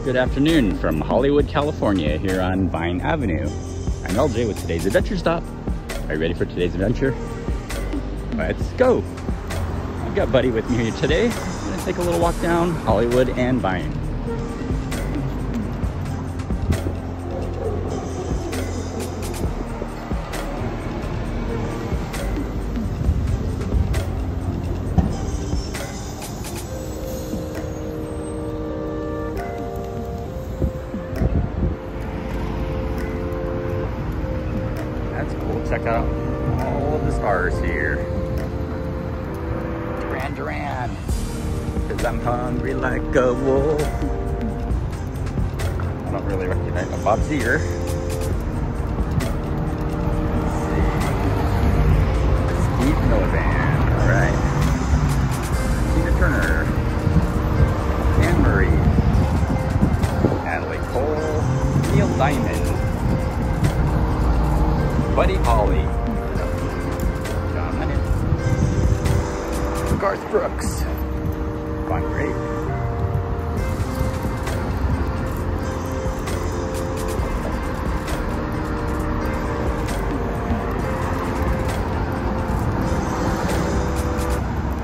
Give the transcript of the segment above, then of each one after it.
Good afternoon from Hollywood, California, here on Vine Avenue. I'm LJ with today's adventure stop. Are you ready for today's adventure? Let's go! I've got Buddy with me here today. I'm gonna take a little walk down Hollywood and Vine. Check out all of the stars here. Duran Duran, 'cause I'm hungry like a wolf. I don't really recognize Bob Seger. Let's see. Steve Millivan, all right. Tina Turner, Anne Marie, Natalie Cole, Neil Diamond, Buddy Holly, John Lennon, Garth Brooks, Bon Grape,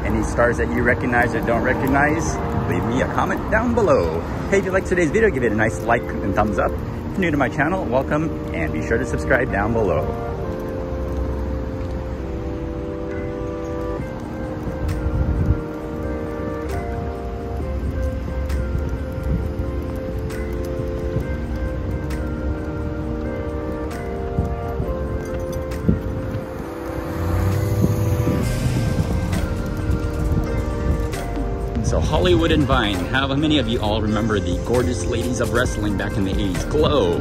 any stars that you recognize or don't recognize, leave me a comment down below. Hey, if you like today's video, give it a nice like and thumbs up. If you're new to my channel, welcome, and be sure to subscribe down below. So Hollywood and Vine, how many of you all remember the gorgeous ladies of wrestling back in the 80s? Glow!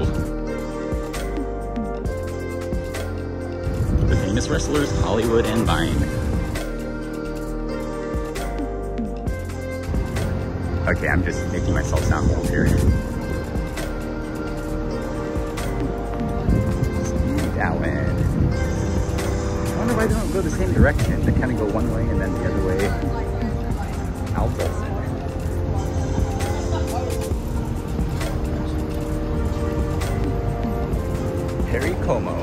The famous wrestlers, Hollywood and Vine. Okay, I'm just making myself sound old here. Steve Allen. I wonder why they don't go the same direction. They kind of go one way and then the other way. Al Jolson. Perry Como.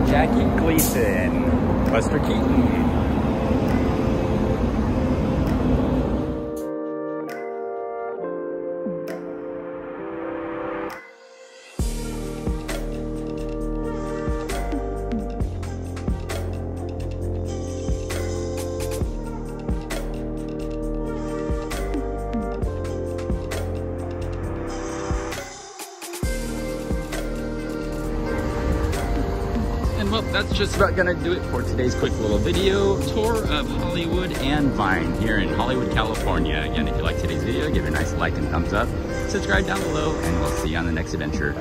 Jackie Gleason, Buster Keaton. Well, that's just about gonna do it for today's quick little video tour of Hollywood and Vine here in Hollywood, California. Again, if you like today's video, give it a nice like and thumbs up, subscribe down below, and we'll see you on the next adventure.